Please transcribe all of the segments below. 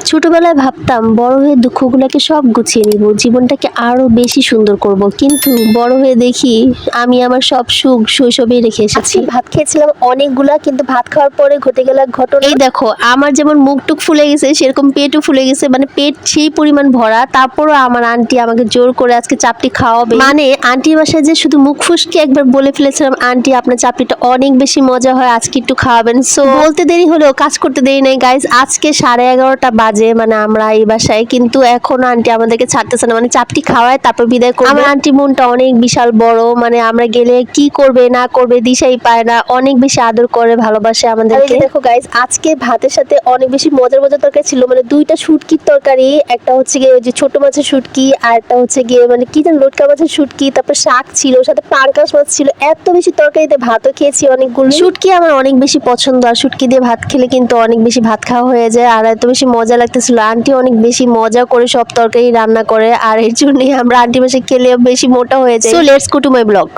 ছোটবেলায় ভাবতাম বড় হয়ে দুঃখগুলোকে সব গুছিয়ে নিব, জীবনটাকে আরো বেশি সুন্দর করব, কিন্তু বড় হয়ে দেখি আমি আমার সব সুখ শৈশবেই রেখে এসেছি। ভাত খেয়েছিলাম অনেকগুলা, কিন্তু ভাত খাওয়ার পরে ঘটে গেল এক ঘটনা। এই দেখো, আমার যেমন মুখটুক ফুলে গেছে সেরকম পেটও ফুলে গেছে, মানে পেট সেই পরিমাণ ভরা। তারপরও আমার আন্টি আমাকে জোর করে আজকে চাপটি খাওয়াবে। মানে আন্টির বাসায় যে শুধু মুখ ফুসকে একবার বলে ফেলেছিলাম, আন্টি আপনার চাপটিটা অনেক বেশি মজা হয়, আজকে একটু খাওয়াবেন। সো বলতে দেরি হলেও কাজ করতে দেরি নাই গাইজ। আজকে 11:30 বাজে, মানে আমরা এই বাসায়, কিন্তু এখনো আন্টি আমাদেরকে ছাড়তেছে না, মানে চাপটি খাওয়ায় তারপর বিদায় করবে। আমার আন্টি মনটা অনেক বিশাল বড়, মানে আমরা গেলে কি করবে না করবে দিশাই পায় না, অনেক বেশি আদর করে ভালোবাসে আমাদেরকে। দেখো গাইজ, আজকে ভাতের সাথে অনেক বেশি মজার মজার তরকারি ছিল, মানে দুইটা শুটকির তরকারি, একটা হচ্ছে গিয়ে ওই যে ছোট মাছের শুটকি, আর একটা হচ্ছে গিয়ে মানে কি যেন লটকা মাছের শুটকি, তারপর শাক ছিল, সাথে পাঙ্কাশ মাছ ছিল। এত বেশি তরকারিতে ভাতও খেয়েছি অনেকগুলো। শুটকি আমার অনেক বেশি পছন্দ, আর শুটকি দিয়ে ভাত খেলে কিন্তু অনেক বেশি ভাত খাওয়া হয়ে যায়। আর এত বেশি মজা লাগতেছিল, আন্টি অনেক বেশি মজা করে সব তরকারি রান্না করে, আর এর জন্যই আমরা আন্টি বাসায় খেলে বেশি মোটা হয়ে যায়। So let's go to my blog.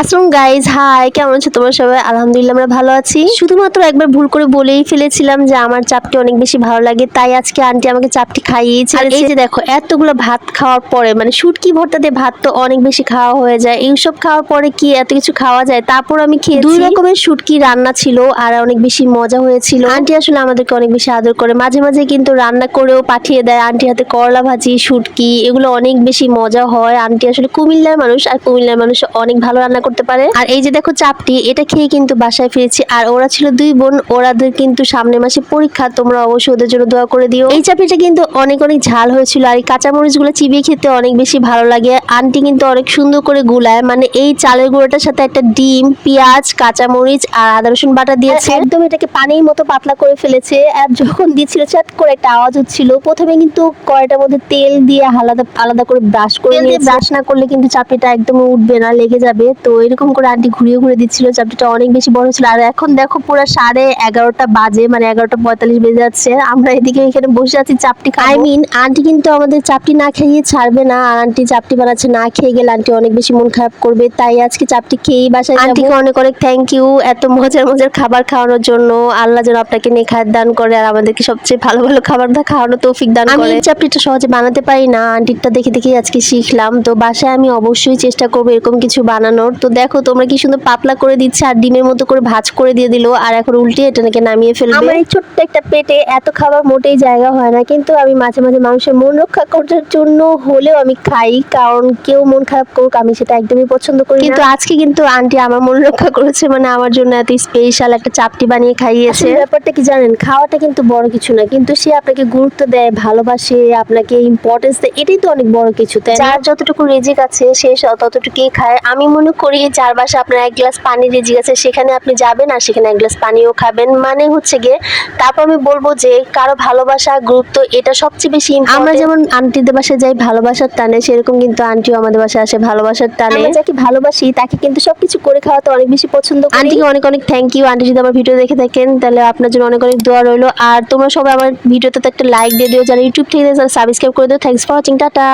আসসালামু গাইজ, হাই, কেমন আছো তোমরা সবাই? আলহামদুলিল্লাহ আমরা ভালো আছি। শুধুমাত্র একবার ভুল করে বলেই ফেলেছিলাম যে আমার চাপটি অনেক বেশি ভালো লাগে, তাই আজকে আন্টি আমাকে চাপটি খাইয়েছে। আর এই যে দেখো, এতগুলো ভাত খাওয়ার পরে, মানে শুটকি ভর্তা দিয়ে ভাত তো অনেক বেশি খাওয়া হয়ে যায়, এইসব খাওয়ার পরে কি এত কিছু খাওয়া যায়? তারপর আমি খেয়েছি। 2 রকমের শুটকি রান্না ছিল আর অনেক বেশি মজা হয়েছিল। আন্টি আসলে আমাদেরকে অনেক বেশি আদর করে, মাঝে মাঝে কিন্তু রান্না করেও পাঠিয়ে দেয়। আন্টি হাতে করলা ভাজি, শুটকি, এগুলো অনেক বেশি মজা হয়। আন্টি আসলে কুমিল্লার মানুষ, আর কুমিল্লার মানুষ অনেক ভালো রান্না করতে পারে। আর এই যে দেখো চাপটি, এটা খেয়ে কিন্তু বাসায় ফিরেছি। আর ওরা ছিল 2 বোন, ওরাদের কিন্তু সামনের মাসে পরীক্ষা, তোমরা অবশ্যই ওদের জন্য দোয়া করে দিও। এই চাপটিটা কিন্তু অনেক অনেক ঝাল হয়েছিল, আর এই কাঁচামরিচগুলো চিবিয়ে খেতে অনেক বেশি ভালো লাগে। আন্টি কিন্তু অনেক সুন্দর করে গুলায়, মানে এই চালের গুঁড়োটার সাথে একটা ডিম, পেঁয়াজ, কাঁচামরিচ আর আদা রসুন বাটা দিয়েছে, একদম এটাকে পানির মতো পাতলা করে ফেলেছে। আর যখন দিচ্ছিল চাট করে একটা আওয়াজ হচ্ছিল। প্রথমে কিন্তু কড়াইটার মধ্যে তেল দিয়ে আলাদা আলাদা করে ব্রাশ করে নিয়েছে। ব্রাশ না করলে কিন্তু চাপটিটা একদম উঠবে না, লেগে যাবে। তো এরকম করে আন্টি ঘুরিয়ে ঘুরিয়ে দিচ্ছিল, চাপটিটা অনেক বেশি বড় ছিল। আর এখন দেখো পুরো 11:30 বাজে, মানে 11:45 বেজে যাচ্ছে, আমরা এদিকে এখানে বসে আছি চাপটি খাবো। আই মিন আন্টি কিন্তু আমাদের চাপটি না খেয়ে ছাড়বে না, আর আন্টি চাপটি বানাচ্ছে, না খেয়ে গেলে আন্টি অনেক বেশি মন খারাপ করবে, তাই আজকে চাপটি খেয়েই বাসায় যাবো। আন্টিকে অনেক অনেক থ্যাংক ইউ এত মজার মজার খাবার খাওয়ানোর জন্য। আল্লাহ যেন আপনাকে নেখায়েত দান করে, আর আমাদেরকে সবচেয়ে ভালো ভালো খাবার খাওয়ানো তৌফিক দান করে। আমি চাপটিটা সহজে বানাতে পারি না, আন্টিরটা দেখে দেখে আজকে শিখলাম। তো বাসায় আমি অবশ্যই চেষ্টা করবো এরকম কিছু বানানোর। তো দেখো তোমরা কি সুন্দর পাতলা করে দিচ্ছে, আর ডিমের মতো করে ভাজ করে দিয়ে দিল, আর এখন উল্টে এটা নাকি নামিয়ে ফেলবে। আমার এই ছোট্ট একটা পেটে এত খাবার মোটেই জায়গা হয় না, কিন্তু আমি মাঝে মাঝে মানুষের মন রক্ষা করার জন্য হলেও আমি খাই, কারণ কেউ মন খারাপ করুক আমি সেটা একদমই পছন্দ করি না। কিন্তু আজকে কিন্তু আন্টি আমার মন রক্ষা করেছে, মানে আমার জন্য এত স্পেশাল একটা চাপটি বানিয়ে খাইয়েছে। ব্যাপারটা কি জানেন, খাওয়াটা কিন্তু বড় কিছু না, কিন্তু সে আপনাকে গুরুত্ব দেয়, ভালোবাসে, আপনাকে ইম্পর্টেন্স দেয়, এটাই তো অনেক বড় কিছু। তাই যার যতটুকু রিজিক আছে সে ততটুকুই খায়। আমি মনে করি যার বাসা আপনার 1 গ্লাস পানি রিজিক আছে, সেখানে আপনি যাবেন আর সেখানে 1 গ্লাস পানিও খাবেন, মানে হচ্ছে গিয়ে। তারপর আমি বলবো যে কারো ভালোবাসা, গুরুত্ব, এটা সবচেয়ে বেশি ইম্পর্টেন্ট। আমরা যেমন আন্টিদের বাসায় যাই ভালোবাসার টানে, সেরকম কিন্তু আন্টিও আমাদের বাসায় আসে ভালোবাসার টানে। আমরা যাকে ভালোবাসি তাকে কিন্তু সবকিছু করে খাওয়াতে অনেক বেশি পছন্দ করি। আন্টিকে অনেক অনেক থ্যাংক ইউ। আন্টি যদি আমার ভিডিও দেখে থাকেন তাহলে আপনার জন্য অনেক অনেক দোয়া রইলো। আর তোমরা সবাই আমার ভিডিওতে একটা লাইক দিয়ে দিও, যারা ইউটিউব থেকে সাবস্ক্রাইব করে দিও। Thanks for watching, tata.